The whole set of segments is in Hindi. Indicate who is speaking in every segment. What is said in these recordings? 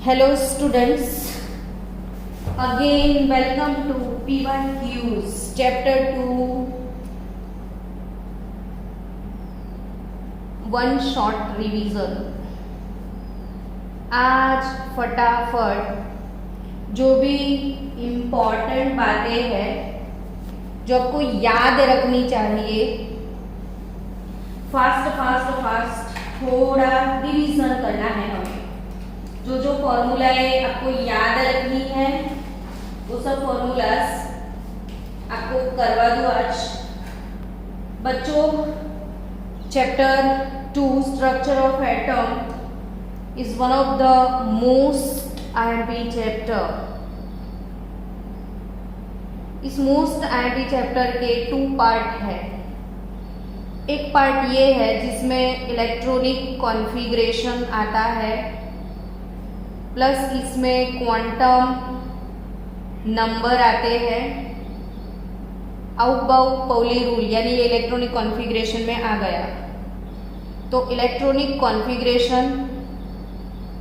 Speaker 1: Hello students, again welcome to P1Qs chapter 2 one short revision। आज फटाफट जो भी इम्पोर्टेंट बातें हैं जो आपको याद रखनी चाहिए, फास्ट थोड़ा रिवीजन करना है हमें। जो फॉर्मूलाएं आपको याद रखनी है वो सब फॉर्मूलास आपको करवा दूं आज। बच्चों, chapter 2 structure of atom is one of the most IMP chapter. इस मोस्ट आईएमपी चैप्टर के 2 पार्ट है। एक पार्ट ये है जिसमें इलेक्ट्रॉनिक कॉन्फ़िगरेशन आता है, प्लस इसमें क्वांटम नंबर आते हैं। आउटबाउ-पाउली रूल यानी ये इलेक्ट्रॉनिक कॉन्फ़िगरेशन में आ गया। तो इलेक्ट्रॉनिक कॉन्फ़िगरेशन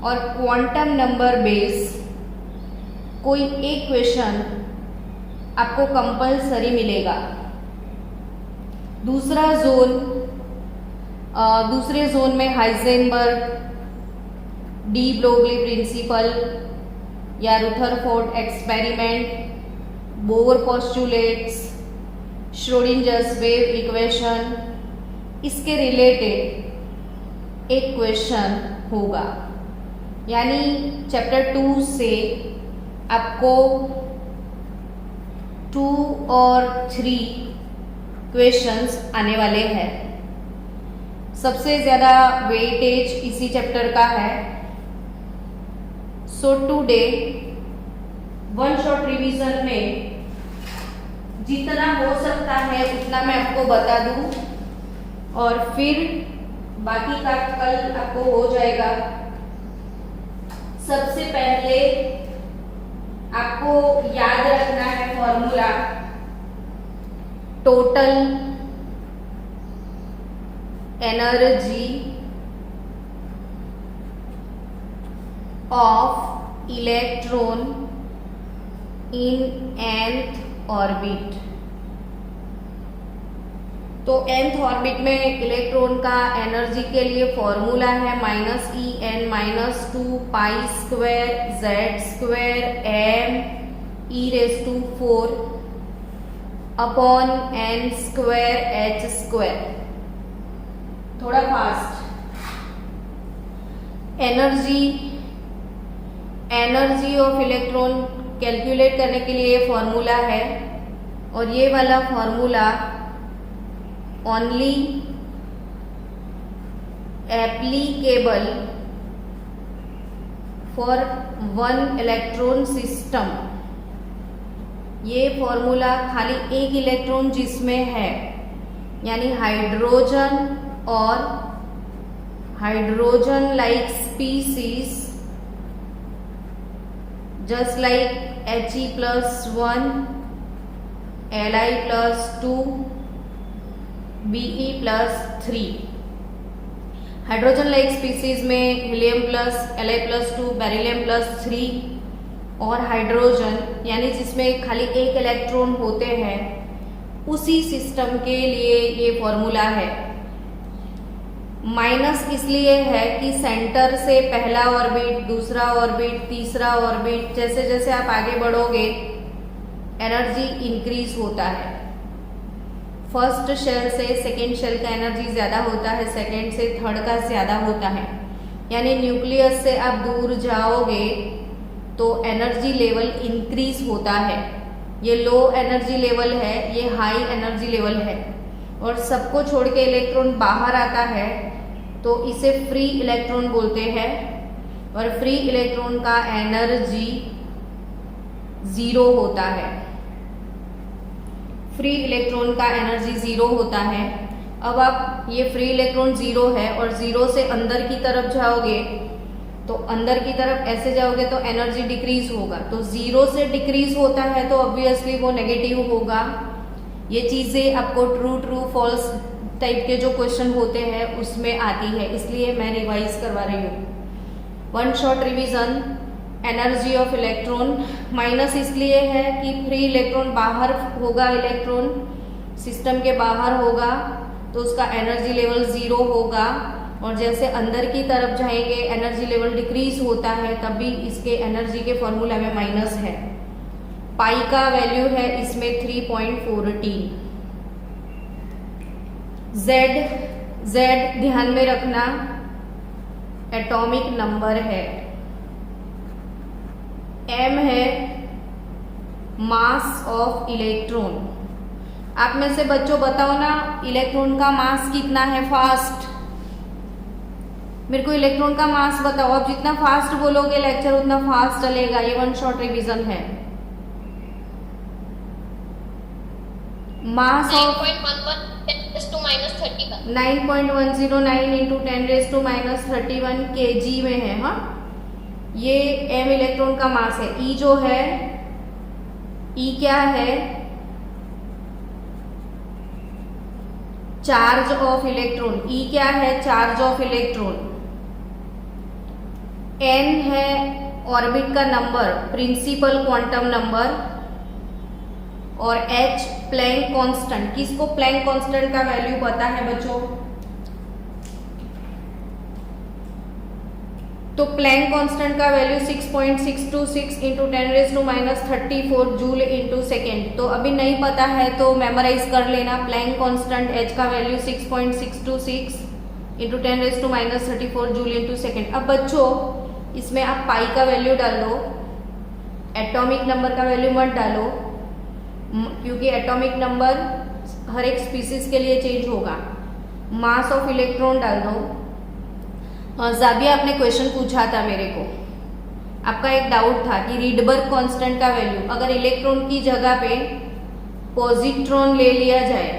Speaker 1: और क्वांटम नंबर बेस कोई एक क्वेश्चन आपको कंपल्सरी मिलेगा। दूसरे जोन में हाइजेनबर्ग, डी ब्रोगली प्रिंसिपल या Rutherford experiment, Bohr postulates, Schrodinger's wave equation, इसके रिलेटेड एक क्वेश्चन होगा। यानी चैप्टर 2 से आपको 2 और 3 क्वेश्चंस आने वाले हैं। सबसे ज़्यादा वेटेज इसी चैप्टर का है। So today one shot revision में जितना हो सकता है उतना मैं आपको बता दूं और फिर बाकी का कल आपको हो जाएगा। सबसे पहले आपको याद रखना है formula total energy of electron in nth orbit. तो nth ऑर्बिट में इलेक्ट्रॉन का एनर्जी के लिए फॉर्मूला है -En-2 pi square z square m e⁴ upon n square h square. थोड़ा fast. Energy of electron calculate करने के लिए फॉर्मूला है और ये वाला formula only applicable for one electron system. ये फॉर्मूला खाली एक इलेक्ट्रॉन जिसमें है यानी हाइड्रोजन और hydrogen like species just like He+1, Li+2, Be+3। Hydrogen like species में हीलियम प्लस Li+2, बेरिलियम+3 और हाइड्रोजन यानी जिसमें खाली एक इलेक्ट्रॉन होते हैं, उसी सिस्टम के लिए ये फॉर्मूला है। माइनस इसलिए है कि सेंटर से पहला ऑर्बिट, दूसरा ऑर्बिट, तीसरा ऑर्बिट, जैसे जैसे आप आगे बढ़ोगे एनर्जी इंक्रीज होता है। फर्स्ट शेल से सेकेंड शेल का एनर्जी ज़्यादा होता है, सेकेंड से थर्ड का ज़्यादा होता है। यानी न्यूक्लियस से आप दूर जाओगे तो एनर्जी लेवल इंक्रीज होता है। ये लो एनर्जी लेवल है, ये हाई एनर्जी लेवल है और सबको छोड़ के इलेक्ट्रॉन बाहर आता है तो इसे फ्री इलेक्ट्रॉन बोलते हैं और फ्री इलेक्ट्रॉन का एनर्जी 0 होता है। फ्री इलेक्ट्रॉन का एनर्जी 0 होता है। अब आप ये फ्री इलेक्ट्रॉन 0 है और 0 से अंदर की तरफ जाओगे तो अंदर की तरफ ऐसे जाओगे तो एनर्जी डिक्रीज होगा। तो 0 से डिक्रीज होता है तो ऑब्वियसली वो नेगेटिव होगा। ये चीज़ें आपको ट्रू फॉल्स टाइप के जो क्वेश्चन होते हैं उसमें आती है, इसलिए मैं रिवाइज करवा रही हूँ। One shot revision energy of electron. Minus इसलिए है कि फ्री इलेक्ट्रॉन बाहर होगा, इलेक्ट्रॉन सिस्टम के बाहर होगा तो उसका एनर्जी लेवल 0 होगा, और जैसे अंदर की तरफ जाएंगे एनर्जी लेवल डिक्रीज होता है, तभी इसके एनर्जी के फॉर्मूला में माइनस है। पाई का वैल्यू है इसमें 3.14। Z ध्यान में रखना एटॉमिक नंबर है। M है मास ऑफ इलेक्ट्रॉन। आप में से बच्चों बताओ ना, इलेक्ट्रॉन का मास कितना है फास्ट? मेरे को इलेक्ट्रॉन का मास बताओ। आप जितना फास्ट बोलोगे लेक्चर उतना फास्ट चलेगा, ये वन शॉट रिवीजन है। मास ऑफ 9.109 इंटू 10⁻³ kg में है। हाँ, ये m इलेक्ट्रॉन का मास है। E जो है, E क्या है? Charge of electron. E क्या है? Charge of electron. n है ऑर्बिट का नंबर, प्रिंसिपल क्वांटम नंबर, और h प्लैंक कांस्टेंट। किसको प्लैंक कांस्टेंट का वैल्यू पता है बच्चों? तो प्लैंक कांस्टेंट का value 6.626 into 10⁻³ joule into second. तो अभी नहीं पता है तो मेमोराइज कर लेना। प्लैंक कांस्टेंट h का value 6.626 into 10⁻³ joule into second. अब बच्चों इसमें आप पाई का वैल्यू डाल दो, एटॉमिक नंबर का वैल्यू मत डालो, क्योंकि एटॉमिक नंबर हर एक स्पीसीज के लिए चेंज होगा। मास ऑफ इलेक्ट्रॉन डाल दो। जाबिया आपने क्वेश्चन पूछा था मेरे को, आपका एक डाउट था कि रीडबर्ग कांस्टेंट का वैल्यू, अगर इलेक्ट्रॉन की जगह पे पॉजिट्रॉन ले लिया जाए,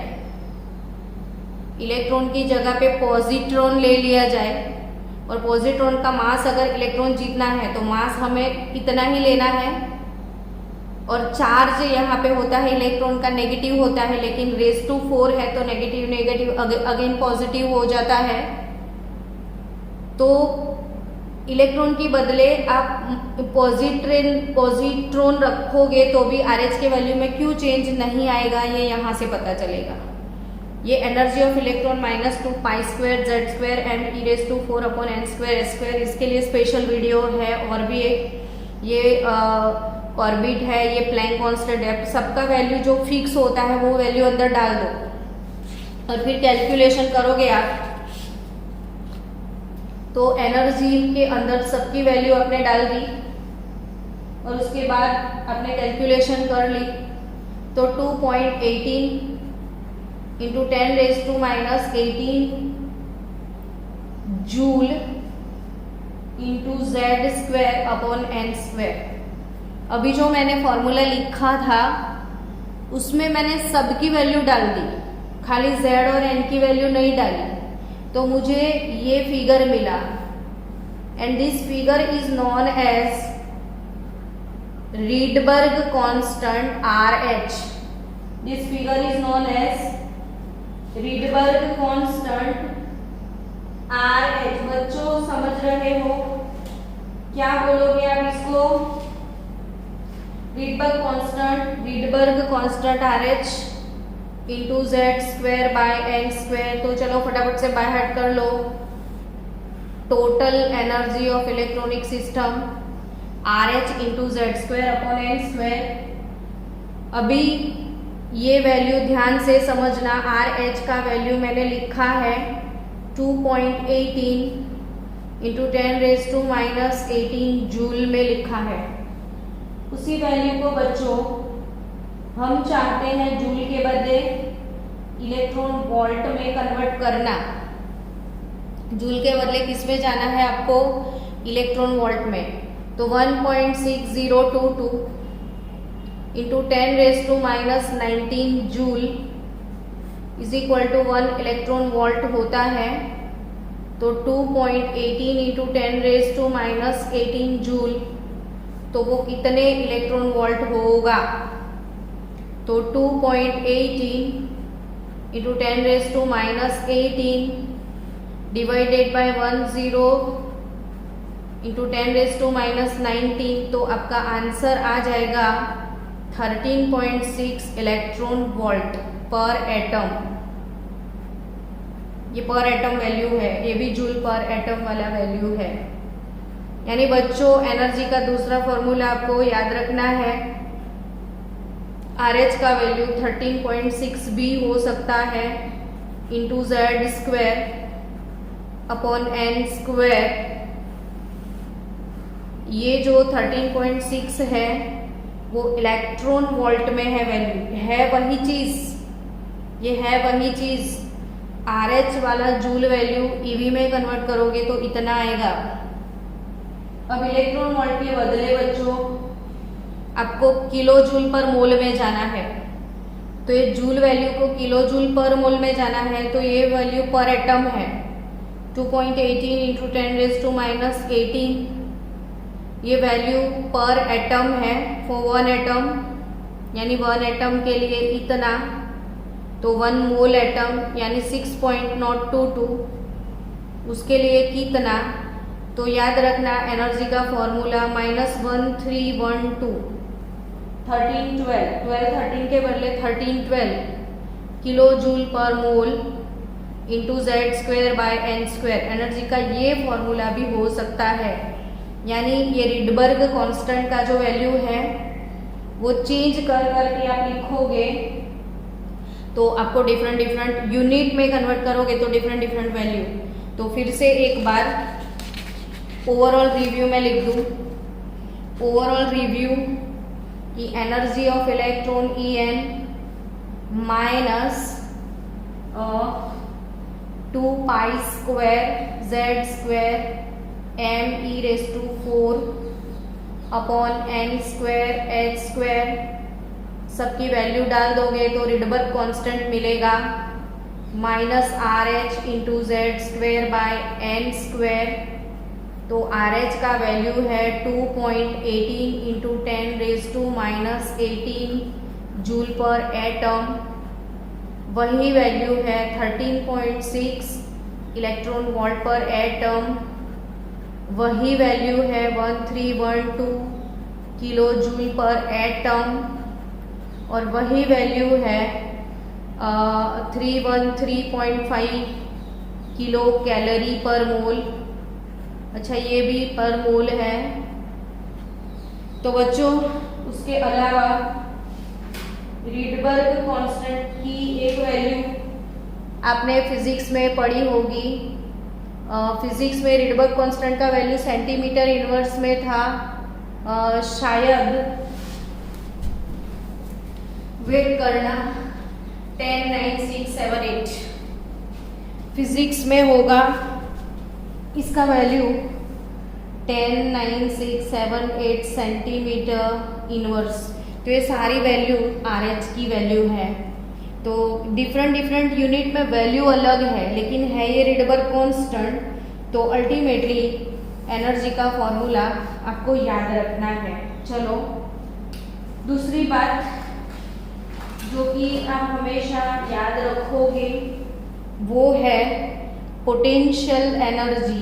Speaker 1: इलेक्ट्रॉन की जगह पे पॉजिट्रॉन ले लिया जाए, और पॉजिट्रॉन का मास अगर इलेक्ट्रॉन जितना है तो मास हमें इतना ही लेना है, और चार्ज यहाँ पे होता है इलेक्ट्रॉन का नेगेटिव होता है, लेकिन raised to 4 है तो नेगेटिव नेगेटिव अगेन पॉजिटिव हो जाता है। तो इलेक्ट्रॉन की बदले आप पॉजिट्रॉन रखोगे तो भी RH के वैल्यू में क्यों चेंज नहीं आएगा, ये यहाँ से पता चलेगा। ये energy of electron -2 π² Z² and e⁴/n²s²। इसके लिए स्पेशल वीडियो है, और भी एक ये ऑर्बिट है, ये प्लैंक कांस्टेंट है। सबका वैल्यू जो फिक्स होता है वो वैल्यू अंदर डाल दो, और फिर कैलकुलेशन करोगे आप तो एनर्जी के अंदर सबकी वैल्यू आपने डाल दी, और उसके बाद आपने कैलकुलेशन कर ली तो 2.18 इंटू 10⁻18 जूल इंटू Z²/n²। अभी जो मैंने फॉर्मूला लिखा था उसमें मैंने सबकी वैल्यू डाल दी, खाली Z और N की वैल्यू नहीं डाली, तो मुझे ये फिगर मिला। And this figure is known as Rydberg constant RH। This figure is known as Rydberg constant RH। बच्चों समझ रहे हो? क्या बोलोगे आप इसको? Rydberg constant RH into Z²/n²। तो चलो फटाफट से बाय हार्ट कर लो। Total energy of electronic system RH into Z²/n²। अभी ये वैल्यू ध्यान से समझना। RH का वैल्यू मैंने लिखा है 2.18 इंटू 10⁻18 जूल में लिखा है। उसी वैल्यू को बच्चों हम चाहते हैं जूल के बदले इलेक्ट्रॉन वोल्ट में कन्वर्ट करना। जूल के बदले किस में जाना है आपको? इलेक्ट्रॉन वोल्ट में। तो 1.6022 into 10⁻19 joule is equal to 1 electron volt होता है। तो 2.18 इंटू 10⁻18 जूल, तो वो कितने इलेक्ट्रॉन वोल्ट होगा? तो 2.18 इंटू 10⁻18 डिवाइडेड बाय 10 इंटू 10⁻⁻19, तो आपका आंसर आ जाएगा 13.6 इलेक्ट्रॉन वोल्ट पर एटम। ये पर एटम वैल्यू है, ये भी जूल पर एटम वाला वैल्यू है। यानी बच्चों एनर्जी का दूसरा फॉर्मूला आपको याद रखना है, RH का वैल्यू 13.6 भी हो सकता है into Z square upon n square. ये जो 13.6 है वो इलेक्ट्रॉन वोल्ट में है वैल्यू, है वही चीज, ये है वही चीज। RH वाला जूल वैल्यू ईवी में कन्वर्ट करोगे तो इतना आएगा। अब इलेक्ट्रॉन वोल्ट के बदले बच्चों आपको किलो जूल पर मोल में जाना है, तो ये जूल वैल्यू को किलो जूल पर मोल में जाना है, तो ये वैल्यू पर एटम है 2.18 इंटू 10⁻⁻18। ये वैल्यू पर एटम है फॉर 1 एटम, यानी 1 एटम के लिए इतना, तो 1 मोल एटम यानी 6.022, उसके लिए कितना, तो याद रखना एनर्जी का फॉर्मूला -1312 13 के बदले 1312 किलो जूल पर mole into Z square by n square. Energy का ये फॉर्मूला भी हो सकता है, यानी ये रिडबर्ग कांस्टेंट का जो वैल्यू है वो चेंज कर करके आप लिखोगे तो आपको डिफरेंट यूनिट में कन्वर्ट करोगे तो डिफरेंट वैल्यू। तो फिर से एक बार ओवरऑल रिव्यू में लिख दूं, ओवरऑल रिव्यू की energy of electron En minus 2 pi square Z square m⁴ upon n square h square. सबकी वैल्यू डाल दोगे तो रिडबर्ग कांस्टेंट मिलेगा -RH into Z square by n square. तो RH का वैल्यू है 2.18 इंटू 10⁻⁻18 जूल पर एटम। वही वैल्यू है 13.6 इलेक्ट्रॉन वोल्ट पर एटम। वही वैल्यू है 1312 किलो जूल पर एटम, और वही वैल्यू है 313.5 किलो कैलोरी पर मोल। अच्छा, ये भी पर मोल है। तो बच्चों उसके अलावा रिडबर्ग कांस्टेंट की एक वैल्यू आपने फिजिक्स में पढ़ी होगी। फिजिक्स में रिडबर्ग कांस्टेंट का वैल्यू सेंटीमीटर इनवर्स में था, शायद वेट करना 109678 फिजिक्स में होगा। इसका वैल्यू 109678 सेंटीमीटर इनवर्स। तो ये सारी वैल्यू RH की वैल्यू है। तो डिफरेंट यूनिट में वैल्यू अलग है, लेकिन है ये रिडबर्ग कांस्टेंट। तो अल्टीमेटली एनर्जी का फॉर्मूला आपको याद रखना है। चलो दूसरी बात जो कि आप हमेशा याद रखोगे वो है पोटेंशियल एनर्जी।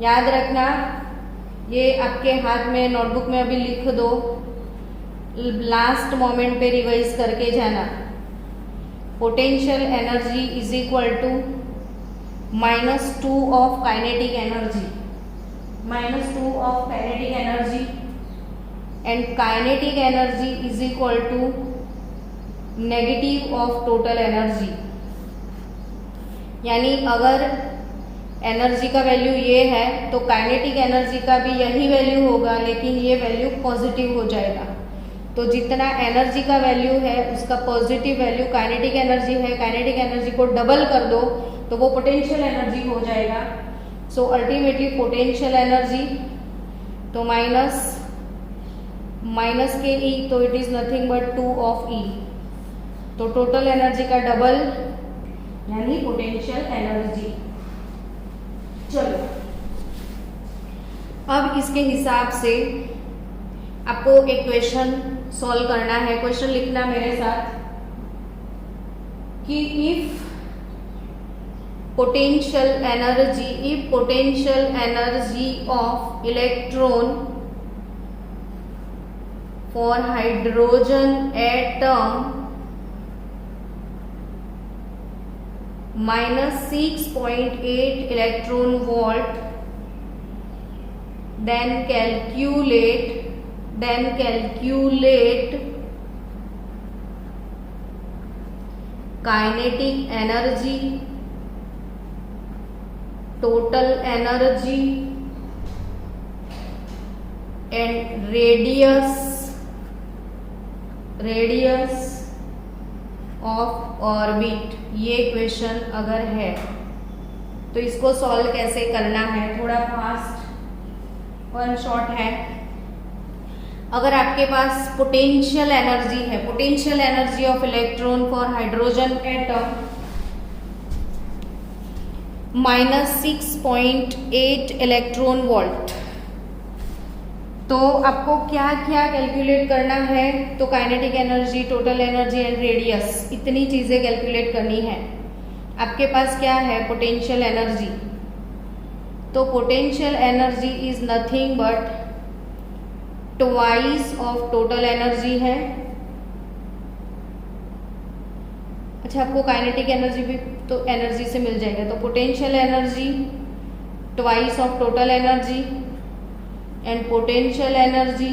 Speaker 1: याद रखना, ये आपके हाथ में नोटबुक में अभी लिख दो, लास्ट मोमेंट पे रिवाइज करके जाना। Potential energy is equal to -2 of kinetic energy, -2 of kinetic energy, and kinetic energy is equal to negative of total energy. यानी अगर एनर्जी का वैल्यू ये है तो काइनेटिक एनर्जी का भी यही वैल्यू होगा, लेकिन ये वैल्यू पॉजिटिव हो जाएगा। तो जितना एनर्जी का वैल्यू है उसका पॉजिटिव वैल्यू काइनेटिक एनर्जी है, काइनेटिक एनर्जी को डबल कर दो तो वो पोटेंशियल एनर्जी हो जाएगा। सो अल्टीमेटली पोटेंशियल एनर्जी तो माइनस के E, तो it is nothing but 2 of E। तो टोटल एनर्जी का डबल यानी पोटेंशियल एनर्जी। चलो अब इसके हिसाब से आपको एक क्वेश्चन सॉल्व करना है। क्वेश्चन लिखना मेरे साथ कि if potential energy, if potential energy of electron for hydrogen atom minus 6.8 electron volt, then calculate kinetic energy, total energy and radius of orbit. ये क्वेश्चन अगर है तो इसको सॉल्व कैसे करना है, थोड़ा फास्ट और शॉर्ट है। अगर आपके पास पोटेंशियल एनर्जी है, potential energy of electron for hydrogen atom minus 6.8 electron volt, तो आपको क्या क्या कैलकुलेट करना है, तो kinetic energy, total energy and radius, इतनी चीजें कैलकुलेट करनी है। आपके पास क्या है, पोटेंशियल एनर्जी, तो potential energy is nothing but twice of total energy है। अच्छा, आपको काइनेटिक एनर्जी भी तो एनर्जी से मिल जाएगा, तो potential energy twice of total energy and potential energy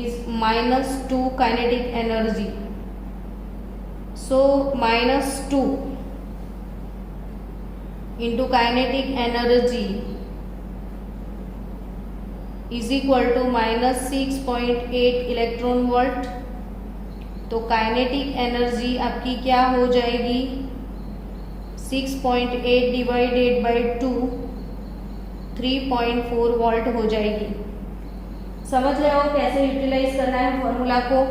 Speaker 1: is minus 2 kinetic energy, so minus 2 into kinetic energy is equal to minus 6.8 electron volt. तो काइनेटिक एनर्जी आपकी क्या हो जाएगी, 6.8 डिवाइडेड बाई 2, 3.4 वोल्ट हो जाएगी। समझ रहे हो कैसे यूटिलाइज करना है फॉर्मूला को।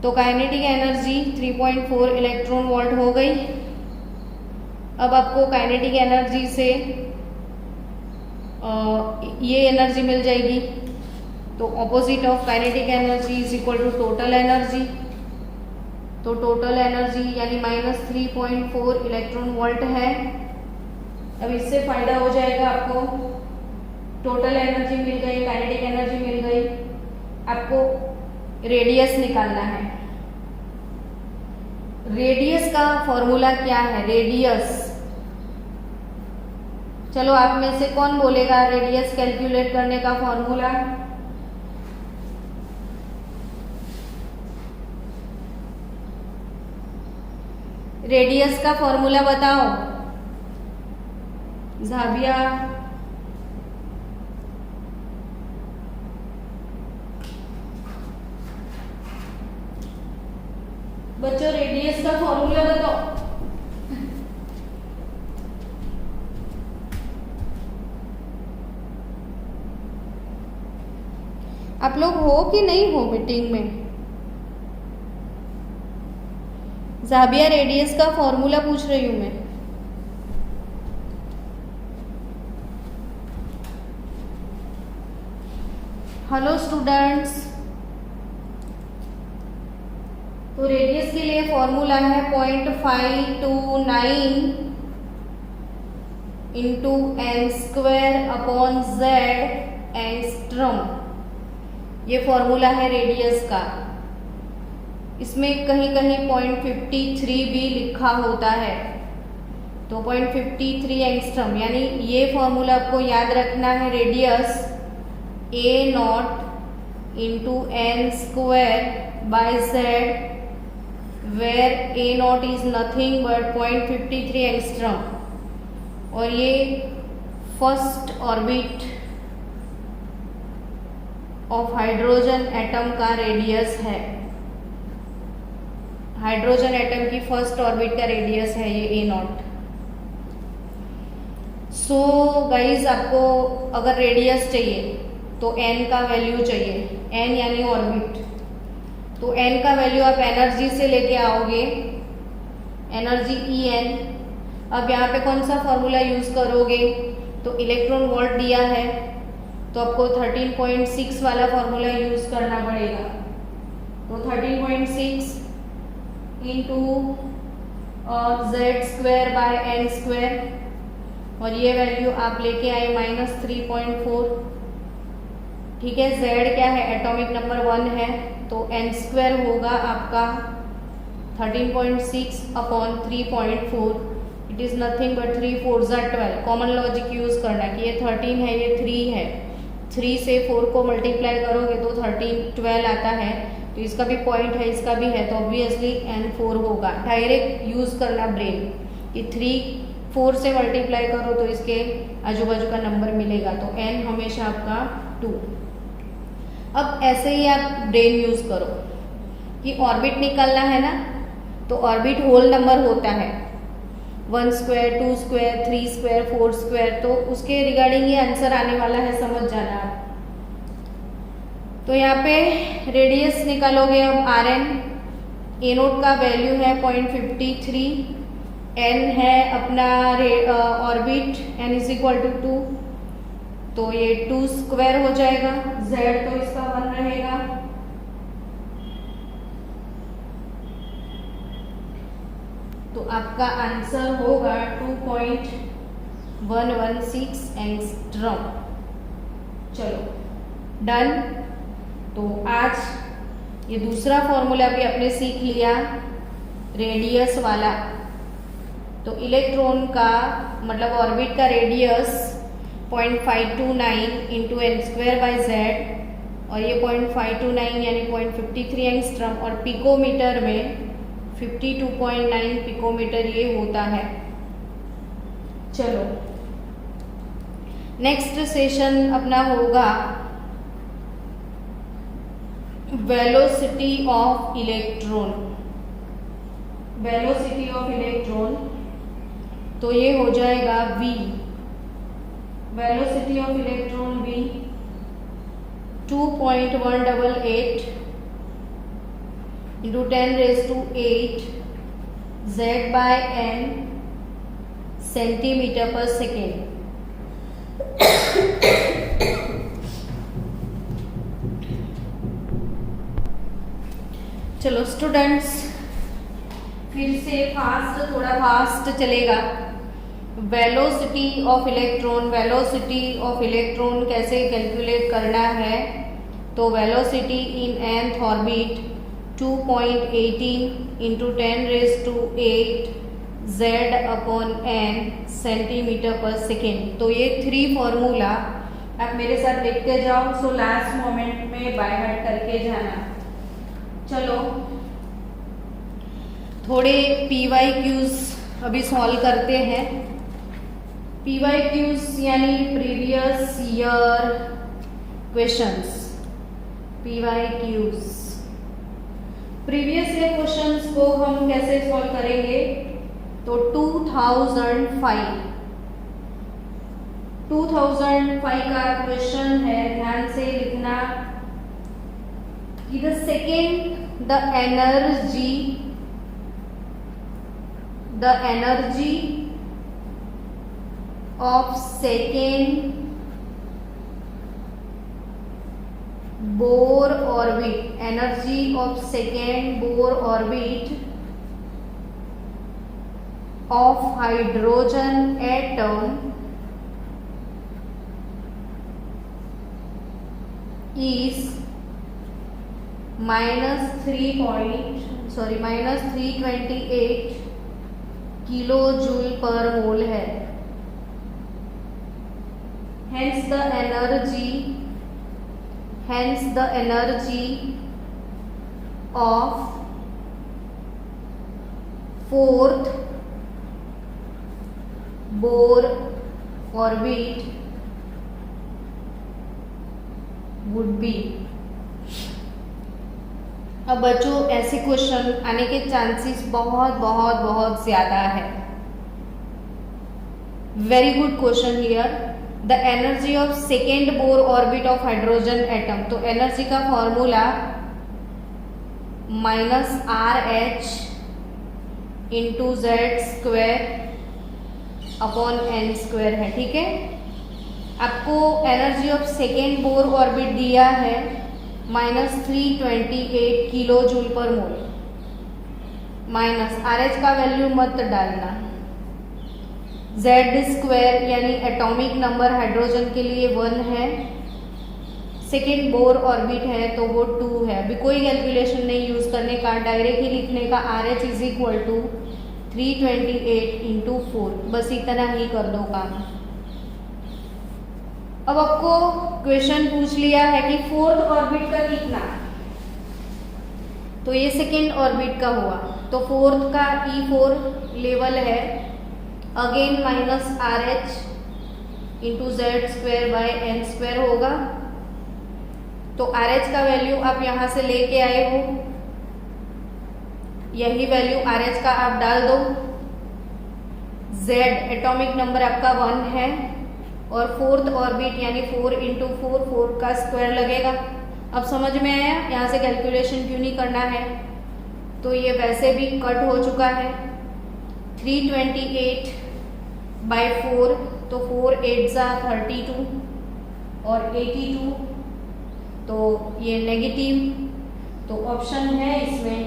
Speaker 1: तो काइनेटिक एनर्जी 3.4 इलेक्ट्रॉन वोल्ट हो गई। अब आपको काइनेटिक एनर्जी से ये एनर्जी मिल जाएगी, तो opposite of kinetic energy is equal to total energy. तो टोटल एनर्जी यानी माइनस 3.4 इलेक्ट्रॉन वोल्ट है। अब इससे फायदा हो जाएगा आपको, टोटल एनर्जी मिल गई, काइनेटिक एनर्जी मिल गई, आपको रेडियस निकालना है। रेडियस का फॉर्मूला क्या है, रेडियस, चलो आप में से कौन बोलेगा रेडियस कैलकुलेट करने का फॉर्मूला। रेडियस का फॉर्मूला बताओ ज़ाबिया। बच्चों रेडियस का फॉर्मूला बताओ। आप लोग हो कि नहीं हो मीटिंग में। ज़ाबिया रेडियस का फॉर्मूला पूछ रही हूं मैं। हेलो स्टूडेंट्स, तो रेडियस के लिए फॉर्मूला है 0.529 into N square upon Z angstrom. ये फॉर्मूला है रेडियस का। इसमें कहीं कहीं 0.53 भी लिखा होता है, तो 0.53 एंगस्ट्रम, यानी ये फॉर्मूला आपको याद रखना है। Radius A nought into N square by Z, where A nought is nothing but 0.53 angstrom. और ये first orbit of hydrogen atom का रेडियस है। हाइड्रोजन एटम की फर्स्ट ऑर्बिट का रेडियस है ये A नॉट। सो गाइज, आपको अगर रेडियस चाहिए तो n का वैल्यू चाहिए, n यानी ऑर्बिट। तो n का वैल्यू आप एनर्जी से लेके आओगे, एनर्जी En। अब यहाँ पे कौन सा फॉर्मूला यूज करोगे, तो इलेक्ट्रॉन वोल्ट दिया है तो आपको 13.6 वाला फॉर्मूला यूज करना पड़ेगा। तो 13.6 इंटू और z²/n², और ये वैल्यू आप लेके आए -3.4। ठीक है, z क्या है, एटॉमिक नंबर 1 है, तो n² होगा आपका 13.6/3.4। It is nothing but 3 4 12। Common logic use करना कि ये 13 है, ये 3 है, 3 से 4 को मल्टीप्लाई करोगे तो 12 आता है, तो इसका भी पॉइंट है, इसका भी है, तो ऑब्वियसली n4 होगा। डायरेक्ट यूज़ करना ब्रेन कि 3 4 से मल्टीप्लाई करो तो इसके आजू बाजू का नंबर मिलेगा, तो n हमेशा आपका 2। अब ऐसे ही आप ब्रेन यूज़ करो कि ऑर्बिट निकालना है ना, तो ऑर्बिट होल नंबर होता है, 1 स्क्वायर 2 स्क्वायर 3 स्क्वायर 4 स्क्वायर, तो उसके रिगार्डिंग ये आंसर आने वाला है, समझ जाना आप। तो यहाँ पे रेडियस निकालोगे अब Rn, ए नोट का वैल्यू है 0.53, n है अपना ऑर्बिट n = 2, तो ये 2 स्क्वायर हो जाएगा, z तो इसका 1 रहेगा, तो आपका आंसर होगा 2.116 एंगस्ट्रॉम। चलो डन। तो आज ये दूसरा फॉर्मूला भी आपने सीख लिया रेडियस वाला। तो इलेक्ट्रॉन का मतलब ऑर्बिट का रेडियस 0.529 × n²/z, और ये 0.529 यानी 0.53 एंगस्ट्रॉम, और पिकोमीटर में 52.9 पिकोमीटर ये होता है। चलो नेक्स्ट सेशन अपना होगा velocity of electron. Velocity of electron तो ये हो जाएगा v, velocity of electron v 2.188 × 10⁸ z/n cm/s। चलो स्टूडेंट्स, फिर से थोड़ा फास्ट चलेगा। Velocity of electron, velocity of electron कैसे कैलकुलेट करना है, तो वेलोसिटी इन nth ऑर्बिट 2.18 × 10⁸ z/n cm/s। तो ये 3 फॉर्मूला आप मेरे साथ लिखते जाओ, सो लास्ट मोमेंट में बाय हार्ट करके जाना। चलो थोड़े PYQs अभी सॉल्व करते हैं। PYQs यानी previous year questions. PYQs previous year questions को हम कैसे सॉल्व करेंगे, तो 2005 का क्वेश्चन है, ध्यान से लिखना कि the energy of second Bohr orbit, energy of second Bohr orbit of hydrogen atom is -328 kilo joule पर मोल है। Hence the energy of fourth Bohr orbit would be। अब बच्चों ऐसे क्वेश्चन आने के चांसेस बहुत बहुत बहुत ज्यादा है। Very good question here. The energy of second Bohr orbit of hydrogen atom, तो एनर्जी का फॉर्मूला -RH × z²/n² है। ठीक है, आपको energy of second Bohr orbit दिया है -328 किलो जूल पर मोल। माइनस RH का वैल्यू मत डालना, Z² यानी एटॉमिक नंबर हाइड्रोजन के लिए 1 है, सेकेंड बोर ऑर्बिट है तो वो 2 है। अभी कोई कैलकुलेशन नहीं यूज करने का, डायरेक्ट ही लिखने का RH is equal to 328 into 4, बस इतना ही कर दो काम। अब आपको क्वेश्चन पूछ लिया है कि फोर्थ ऑर्बिट का कितना, तो ये सेकेंड ऑर्बिट का हुआ, तो फोर्थ का E4 लेवल है again minus RH into Z² by N² होगा। तो RH का वैल्यू आप यहां से लेके आए हो, यही वैल्यू RH का आप डाल दो। Z एटॉमिक नंबर आपका 1 है और फोर्थ ऑर्बिट यानी 4 इंटू 4 का स्क्वायर लगेगा। अब समझ में आया यहाँ से कैलकुलेशन क्यों नहीं करना है, तो ये वैसे भी कट हो चुका है। 328 बाय 4 तो 4 8 जा 32 और 82, तो ये नेगेटिव, तो ऑप्शन है इसमें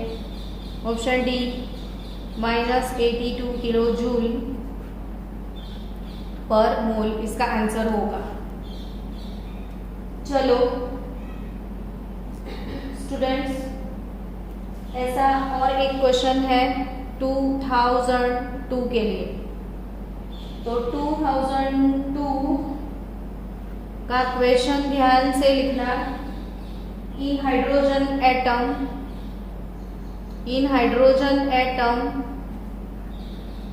Speaker 1: option D minus 82 kilo joule पर मोल इसका आंसर होगा। चलो स्टूडेंट्स, ऐसा और एक क्वेश्चन है 2002 के लिए। तो 2002 का क्वेश्चन ध्यान से लिखना। In hydrogen atom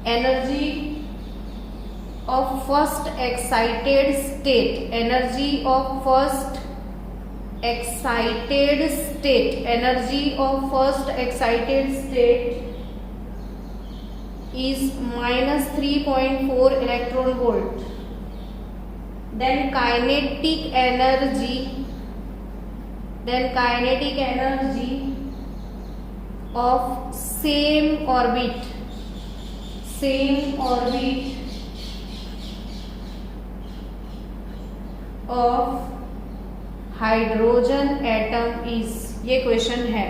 Speaker 1: energy of first excited state, energy of first excited state is minus 3.4 electron volt. Then kinetic energy of same orbit of hydrogen atom is, ये क्वेश्चन है।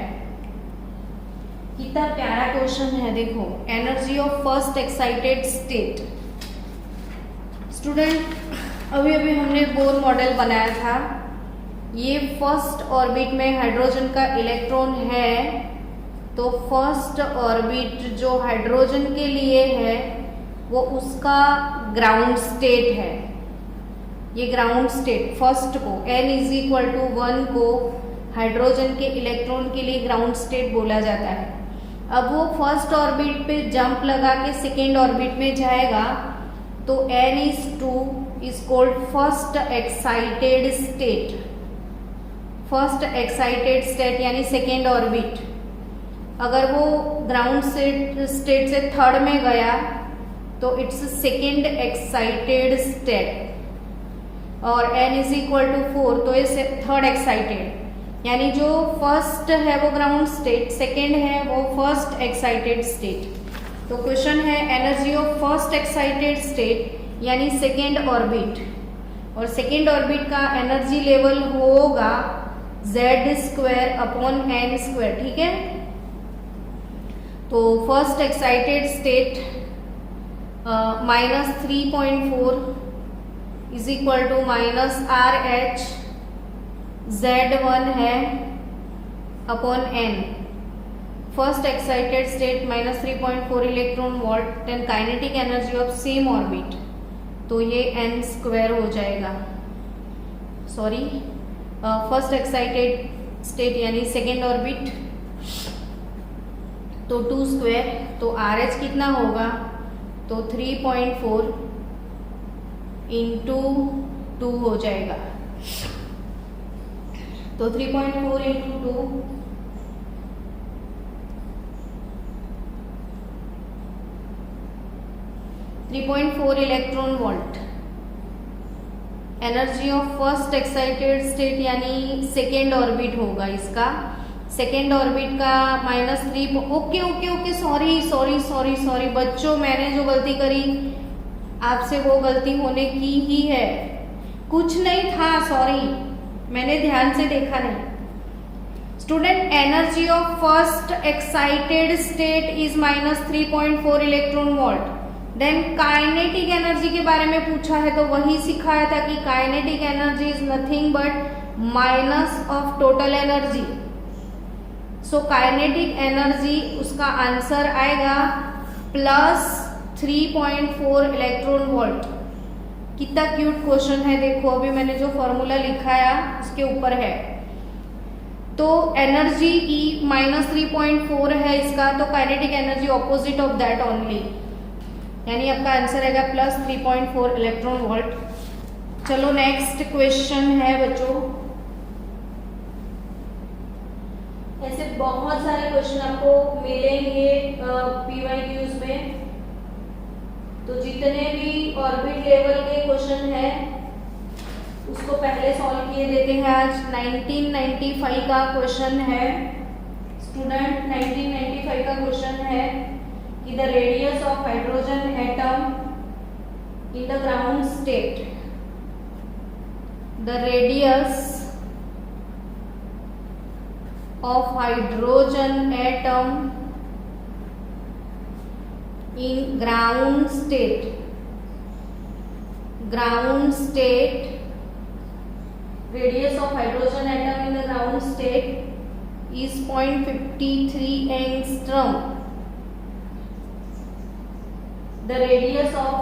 Speaker 1: कितना प्यारा क्वेश्चन है, देखो energy of first excited state. Student, अभी हमने बोर मॉडल बनाया था, ये फर्स्ट ऑर्बिट में हाइड्रोजन का इलेक्ट्रॉन है, तो फर्स्ट ऑर्बिट जो हाइड्रोजन के लिए है वो उसका ग्राउंड स्टेट है। ये ग्राउंड स्टेट फर्स्ट को n इज इक्वल टू 1 को हाइड्रोजन के इलेक्ट्रॉन के लिए ग्राउंड स्टेट बोला जाता है। अब वो फर्स्ट ऑर्बिट पे जंप लगा के सेकेंड ऑर्बिट में जाएगा, तो n is 2 is called first excited state यानी सेकेंड ऑर्बिट। अगर वो ग्राउंड स्टेट से थर्ड में गया तो इट्स सेकेंड एक्साइटेड स्टेट, और n इज इक्वल टू 4 तो ये थर्ड एक्साइटेड, यानी जो फर्स्ट है वो ग्राउंड स्टेट, सेकेंड है वो फर्स्ट एक्साइटेड स्टेट। तो क्वेश्चन है energy of first excited state यानी सेकेंड ऑर्बिट, और सेकेंड ऑर्बिट का एनर्जी लेवल होगा Z² अपॉन N², ठीक है। तो first excited state minus 3.4 is equal to minus RH Z1 है upon N। First excited state minus 3.4 electron volt, then kinetic energy of same orbit, तो ये N² हो जाएगा। सॉरी, फर्स्ट एक्साइटेड स्टेट यानी सेकेंड ऑर्बिट, तो 2², तो RH कितना होगा, तो 3.4 इंटू 2 हो जाएगा। तो 3.4 into 2 3.4 electron volt. Energy of first excited state यानी सेकेंड ऑर्बिट होगा इसका, सेकेंड ऑर्बिट का माइनस 3। ओके सॉरी बच्चों, मैंने जो गलती करी आपसे वो गलती होने की ही है, कुछ नहीं था, सॉरी, मैंने ध्यान से देखा नहीं। Student energy of first excited state is -3.4 electron volt. Then kinetic energy के बारे में पूछा है तो वही सिखाया था कि kinetic energy is nothing but minus of total energy. So kinetic energy उसका आंसर आएगा +3.4 इलेक्ट्रॉन वोल्ट। कितना क्यूट क्वेश्चन है, देखो अभी मैंने जो फॉर्मूला लिखाया उसके ऊपर है। तो एनर्जी E -3.4 है इसका, तो kinetic energy opposite of that only, यानी आपका आंसर आएगा +3.4 इलेक्ट्रॉन वोल्ट। चलो नेक्स्ट क्वेश्चन है बच्चों। ऐसे बहुत सारे क्वेश्चन आपको मिलेंगे PYQs में, तो जितने भी ऑर्बिट लेवल के क्वेश्चन है उसको पहले सॉल्व किए देते हैं। आज 1995 का क्वेश्चन है स्टूडेंट, 1995 का क्वेश्चन है कि the radius of hydrogen atom in the ground state, the radius of hydrogen atom in ground state, radius of hydrogen atom in the ground state is 0.53 angstrom. The radius of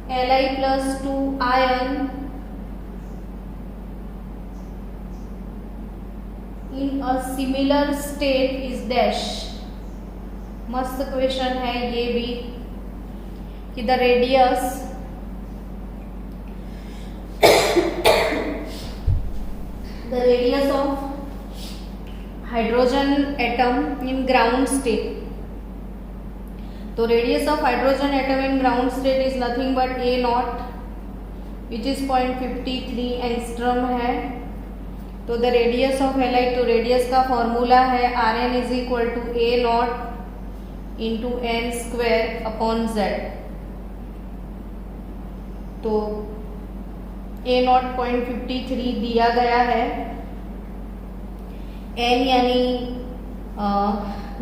Speaker 1: Li+2 ion in a similar state is dash। मस्त क्वेश्चन है ये भी कि the radius of hydrogen atom in ground state. तो radius of hydrogen atom in ground state is nothing but A0 which is 0.53 angstrom है। तो द रेडियस ऑफ Li, तो रेडियस का फॉर्मूला है Rn is equal to A0 into n²/z। तो A0 0.53 दिया गया है, n यानी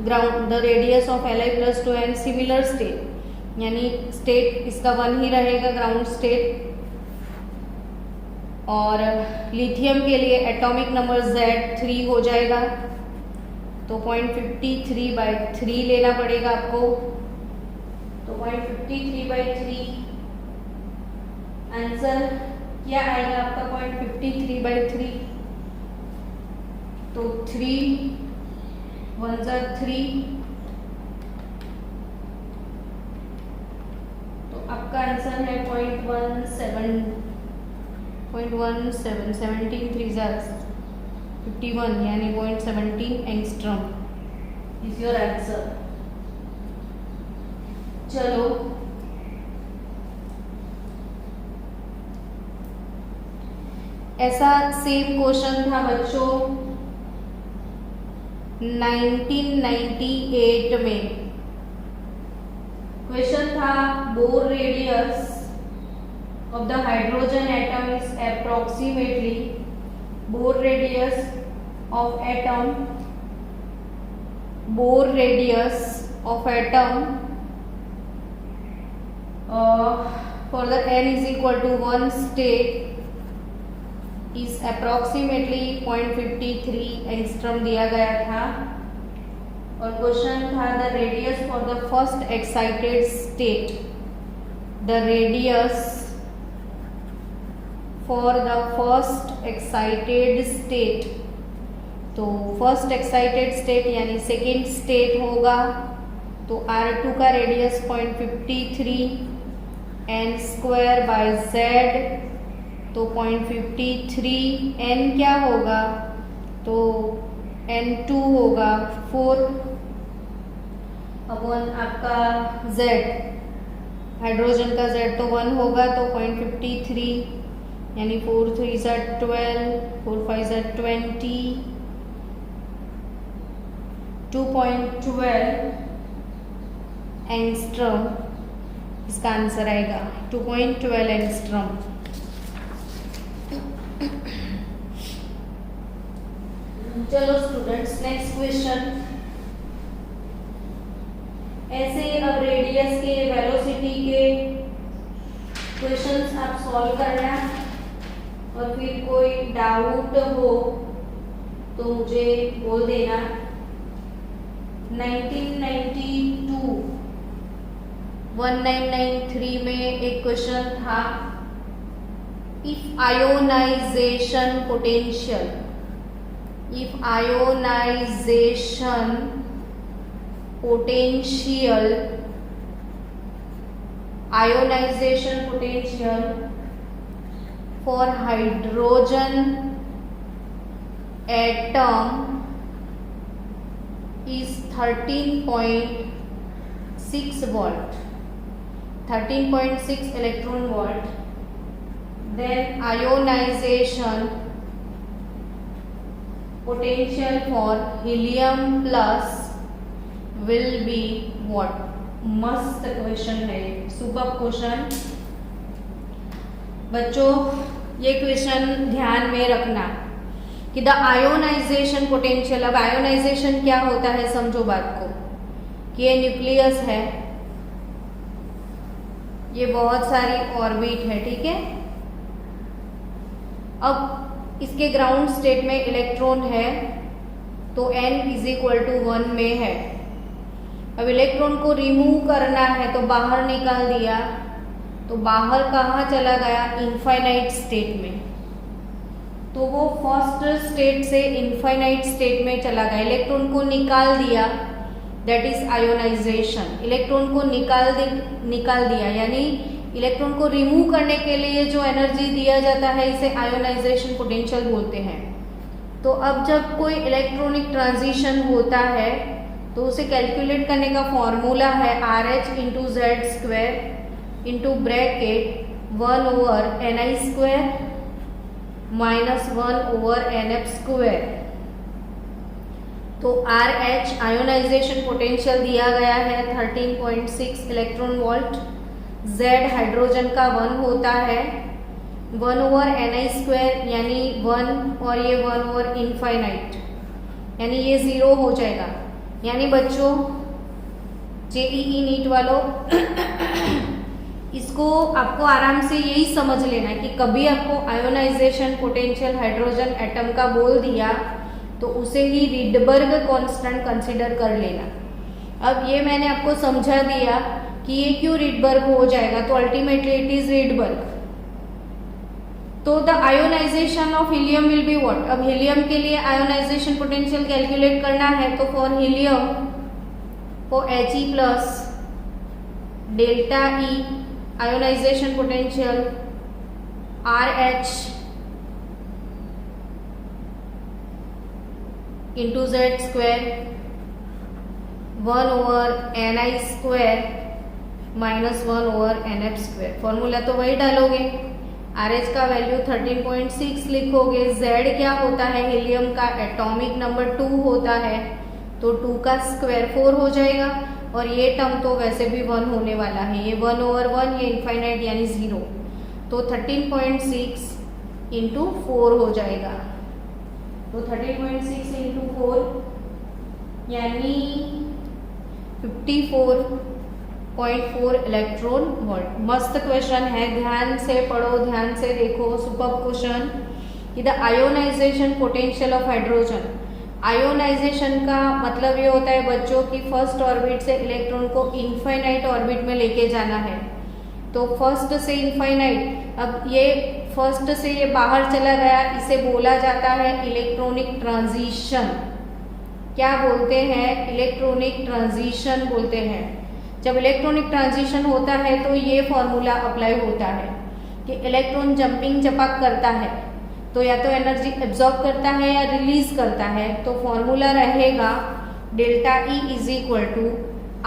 Speaker 1: ground the radius of Li+2 and similar state, यानी स्टेट इसका 1 ही रहेगा ग्राउंड स्टेट। और लिथियम के लिए एटॉमिक नंबर Z3 हो जाएगा, तो 0.53/3 लेना पड़ेगा आपको। तो 0.53/3 आंसर क्या आएगा आपका 0.53/3। तो 3 1 3, तो आपका आंसर है 0.17 17 3 51, यानी 0.17 एंगस्ट्रम इज योर आंसर। चलो ऐसा सेम क्वेश्चन था बच्चों 1998 में। क्वेश्चन था bore radius of the hydrogen atom is approximately, bore radius of atom for the n is equal to 1 state is approximately 0.53 angstrom दिया गया था। और क्वेश्चन था the radius for the first excited state, the radius for the first excited state. तो फर्स्ट एक्साइटेड स्टेट यानी सेकेंड स्टेट होगा, तो R2 का रेडियस 0.53 n²/z, तो 0.53 n क्या होगा, तो n2 होगा 4 अपॉन आपका z, हाइड्रोजन का z तो 1 होगा, तो 0.53 यानी 4 3 12 4 5 20, 2.12 एंगस्ट्रम इसका आंसर आएगा 2.12 एंगस्ट्रॉम। चलो स्टूडेंट्स नेक्स्ट क्वेश्चन। ऐसे अब रेडियस के वेलोसिटी के क्वेश्चंस आप सॉल्व करना, और फिर कोई डाउट हो तो मुझे बोल देना। 1992 1993 में एक क्वेश्चन था, if ionization potential for hydrogen atom is 13.6 volt, 13.6 electron volt, then ionization potential for helium plus will be what? मस्त क्वेश्चन है, सुपर क्वेश्चन। बच्चों ये क्वेश्चन ध्यान में रखना कि द आयोनाइजेशन पोटेंशियल। अब आयोनाइजेशन क्या होता है समझो बात को, कि ये न्यूक्लियस है, ये बहुत सारी ऑर्बिट है, ठीक है। अब इसके ग्राउंड स्टेट में इलेक्ट्रॉन है तो n = 1 में है। अब इलेक्ट्रॉन को रिमूव करना है तो बाहर निकाल दिया, तो बाहर कहाँ चला गया? इनफाइनाइट स्टेट में। तो वो फर्स्ट स्टेट से इनफाइनाइट स्टेट में चला गया, इलेक्ट्रॉन को निकाल दिया, दैट इज आयोनाइजेशन। इलेक्ट्रॉन को निकाल दिया यानी इलेक्ट्रॉन को रिमूव करने के लिए जो एनर्जी दिया जाता है इसे आयोनाइजेशन पोटेंशियल बोलते हैं। तो अब जब कोई इलेक्ट्रॉनिक ट्रांजिशन होता है तो उसे कैलकुलेट करने का फॉर्मूला है RH × Z² into bracket 1/ni² - 1/nf²। तो RH आयोनाइजेशन पोटेंशियल दिया गया है 13.6 इलेक्ट्रॉन वोल्ट, Z हाइड्रोजन का 1 होता है 1/ni² यानी 1 और ये 1/इनफाइनाइट यानी ये 0 हो जाएगा। यानी बच्चों JEE नीट वालों इसको आपको आराम से यही समझ लेना है कि कभी आपको आयोनाइजेशन पोटेंशियल हाइड्रोजन एटम का बोल दिया तो उसे ही रिडबर्ग कांस्टेंट कंसीडर कर लेना। अब ये मैंने आपको समझा दिया कि ये क्यों रिडबर्ग हो जाएगा, तो अल्टीमेटली इट इज रिडबर्ग। तो the ionization of helium will be what? अब हीलियम के लिए आयोनाइजेशन पोटेंशियल कैलकुलेट करना है तो for helium for He plus delta E ionization potential RH × Z² 1/ni² - 1/nf²। Formula तो वही डालोगे, RH का वैल्यू 13.6 लिखोगे। Z क्या होता है? हीलियम का एटॉमिक नंबर 2 होता है तो 2 का स्क्वायर 4 हो जाएगा, और ये टर्म तो वैसे भी 1 होने वाला है, ये 1/1, ये इनफाइनाइट यानी 0, तो 13.6 × 4 हो जाएगा। तो 13.6 × 4 यानी 54.4 इलेक्ट्रॉन वोल्ट। मस्त क्वेश्चन है, ध्यान से पढ़ो, ध्यान से देखो, सुपर क्वेश्चन। कि the ionization potential of hydrogen. Ionization का मतलब ये होता है बच्चों की फर्स्ट ऑर्बिट से इलेक्ट्रॉन को इनफाइनाइट ऑर्बिट में लेके जाना है। तो फर्स्ट से इनफाइनाइट, अब ये फर्स्ट से ये बाहर चला गया, इसे बोला जाता है इलेक्ट्रॉनिक ट्रांजिशन। क्या बोलते हैं? इलेक्ट्रॉनिक ट्रांजिशन बोलते हैं। जब इलेक्ट्रॉनिक ट्रांजिशन होता है तो ये फॉर्मूला अप्लाई होता है कि इलेक्ट्रॉन जंपिंग जपक करता है तो या तो एनर्जी एब्जॉर्ब करता है या रिलीज करता है। तो फॉर्मूला रहेगा delta E =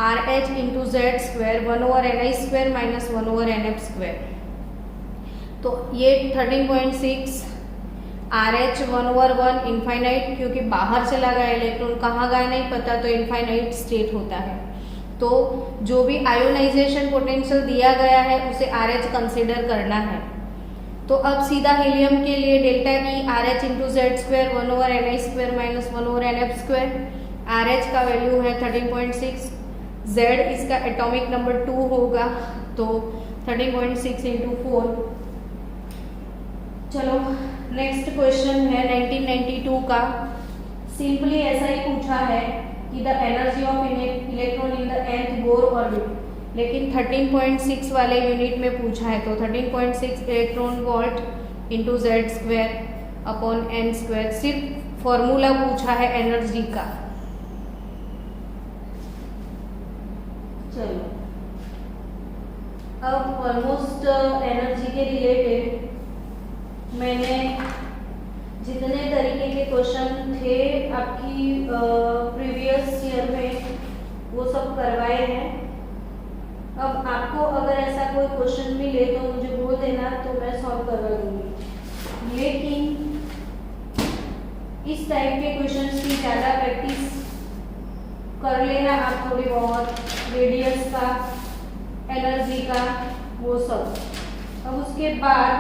Speaker 1: RH × Z² 1/ni² - 1/nf²। तो ये 13.6 RH 1/1 इनफाइनाइट, क्योंकि बाहर चला गया इलेक्ट्रॉन, कहाँ गया नहीं पता, तो इनफाइनाइट स्टेट होता है। तो जो भी आयोनाइजेशन पोटेंशियल दिया गया है उसे RH कंसिडर करना है। तो अब सीधा हीलियम के लिए delta E RH into Z square 1/ni² minus 1/nf²। RH का वैल्यू है 13.6, Z इसका एटॉमिक नंबर 2 होगा, तो 13.6 इंटू 4। चलो नेक्स्ट क्वेश्चन है 1992 का। सिंपली ऐसा ही पूछा है कि the energy of electron in the nth Bohr orbit, लेकिन 13.6 वाले यूनिट में पूछा है, तो 13.6 electron volt into Z square upon n square. सिर्फ फॉर्मूला पूछा है एनर्जी का। चलो अब ऑलमोस्ट एनर्जी के रिलेटेड मैंने जितने तरीके के क्वेश्चन थे आपकी प्रीवियस ईयर में वो सब करवाए हैं। अब आपको अगर ऐसा कोई क्वेश्चन मिले तो मुझे बोल देना, तो मैं सॉल्व करवा दूंगी। लेकिन इस टाइप के क्वेश्चंस की ज़्यादा प्रैक्टिस कर लेना आप थोड़ी बहुत, रेडियस का, एनर्जी का, वो सब। अब उसके बाद